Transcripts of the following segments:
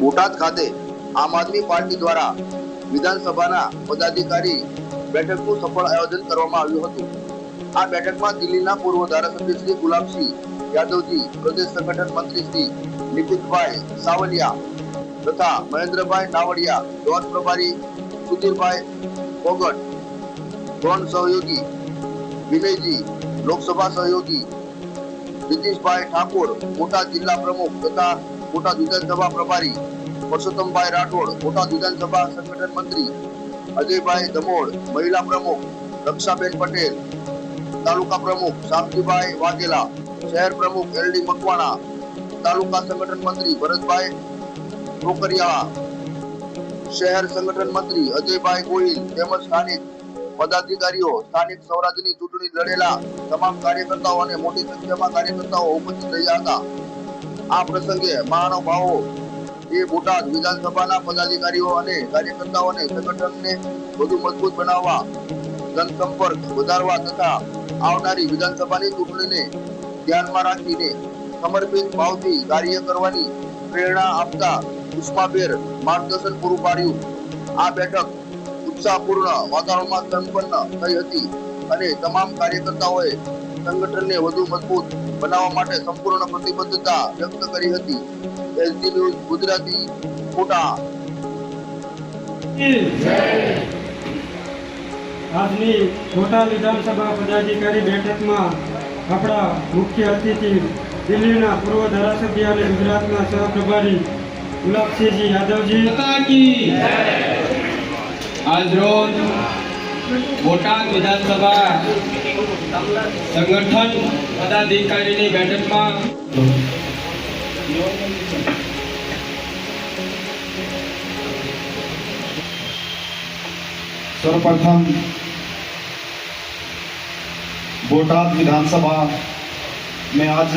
બોટાદ ખાતે આમ આદમી પાર્ટી દ્વારા વિધાનસભાના પદાધિકારી બેઠકનું સફળ આયોજન કરવામાં આવ્યું હતું। આ બેઠકમાં દિલ્હીના પૂર્વ ધારાસભ્ય શ્રી ગુલાબસિંહ યાદવજી, પ્રદેશ સંગઠન મંત્રી શ્રી નિકુંજભાઈ સાવલિયા તથા મહેન્દ્રભાઈ નાવડિયા, ઝોન પ્રભારી સુધીરભાઈ કોગટ, ઝોન સહયોગી વિનયજી, લોકસભા સહયોગી નીતિશભાઈ ઠાકોર, બોટાદ જિલ્લા પ્રમુખ તથા બોટાદ વિધાનસભા પ્રભારી પરસોત્તમભાઈ રાઠોડ, બોટાદ વિધાનસભા સંગઠન મંત્રી અજયભાઈ ધમોડ, મહિલા પ્રમુખ રક્ષાબેન પટેલ, તાલુકા પ્રમુખ શામજીભાઈ વાઘેલા, શહેર પ્રમુખ એલડી મકવાણા, તાલુકા સંગઠન મંત્રી ભરતભાઈ ટોકરિયાળા, શહેર સંગઠન મંત્રી અજયભાઈ ગોહિલ તેમજ સ્થાનિક પદાધિકારીઓ, સ્થાનિક સ્વરાજ્યની ચૂંટણી લડેલા તમામ કાર્યકર્તાઓ અને મોટી સંખ્યામાં કાર્યકર્તાઓ ઉપસ્થિત રહ્યા હતા। આ પ્રસંગે મહાનુભાવો એ બોટાદ વિધાનસભાના પદાધિકારીઓ અને કાર્યકર્તાઓને સંગઠનને વધુ મજબૂત બનાવવા, જનસંપર્ક વધારવા તથા આવનારી વિધાનસભાની ચૂંટણીને ધ્યાનમાં રાખીને સમર્પિત ભાવથી કાર્ય કરવાની પ્રેરણા આપતા ઉષ્માભેર માર્ગદર્શન પૂરું પાડ્યું। આ બેઠક ઉત્સાહપૂર્ણ વાતાવરણમાં સંપન્ન થઈ હતી અને તમામ કાર્યકર્તાઓએ સંગઠનને વધુ મજબૂત બનાવવા માટે સંપૂર્ણ પ્રતિબદ્ધતા વ્યક્ત કરી હતી। SD news Gujarati Botad. આજની બોટાદ વિધાનસભા પદાધિકારી બેઠકમાં આપણા મુખ્ય અતિથિ દિલ્હીના પૂર્વ ધારાસભ્ય અને ગુજરાતના સહપ્રભારી ગુલાબસિંહજી યાદવજી, આજરોજ બોટાદ વિધાનસભા સંગઠન પદાધિકારીની બેઠકમાં सर्वप्रथम बोटाद विधानसभा में आज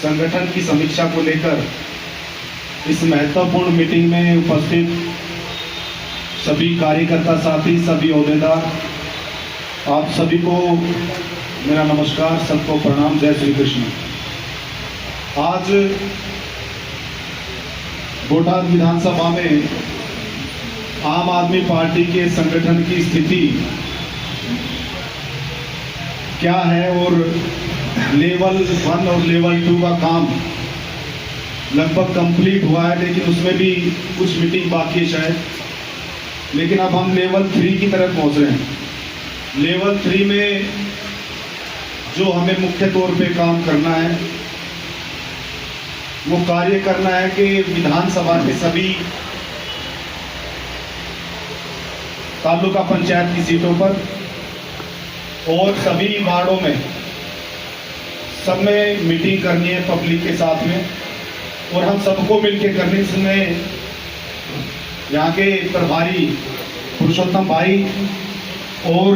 संगठन की समीक्षा को लेकर इस महत्वपूर्ण मीटिंग में उपस्थित सभी कार्यकर्ता साथी, सभी ओहदेदार, आप सभी को मेरा नमस्कार, सबको प्रणाम, जय श्री कृष्ण। आज बोटाद विधानसभा में आम आदमी पार्टी के संगठन की स्थिति क्या है और लेवल 1 और लेवल 2 का काम लगभग कंप्लीट हुआ है, लेकिन उसमें भी कुछ मीटिंग बाकी है शायद। लेकिन अब हम लेवल 3 की तरफ पहुंच रहे हैं। लेवल 3 में जो हमें मुख्य तौर पे काम करना है वो कार्य करना है कि विधानसभा के सभी तालुका पंचायत की सीटों पर और सभी वार्डों में सब में मीटिंग करनी है पब्लिक के साथ में, और हम सबको मिलकर करनी। इसमें यहाँ के प्रभारी पुरुषोत्तम भाई और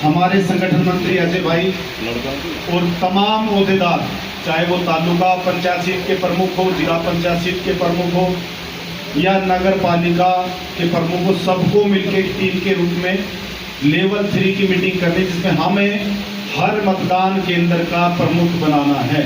हमारे संगठन मंत्री अजय भाई और तमाम ओहदेदार, चाहे वो तालुका पंचायत सीट के प्रमुख हो, जिला पंचायत सीट के प्रमुख हो या नगर पालिका के प्रमुख हो, सबको मिलकर टीम के रूप में लेवल 3 की मीटिंग करनी, जिसमें हमें हर मतदान केंद्र का प्रमुख बनाना है।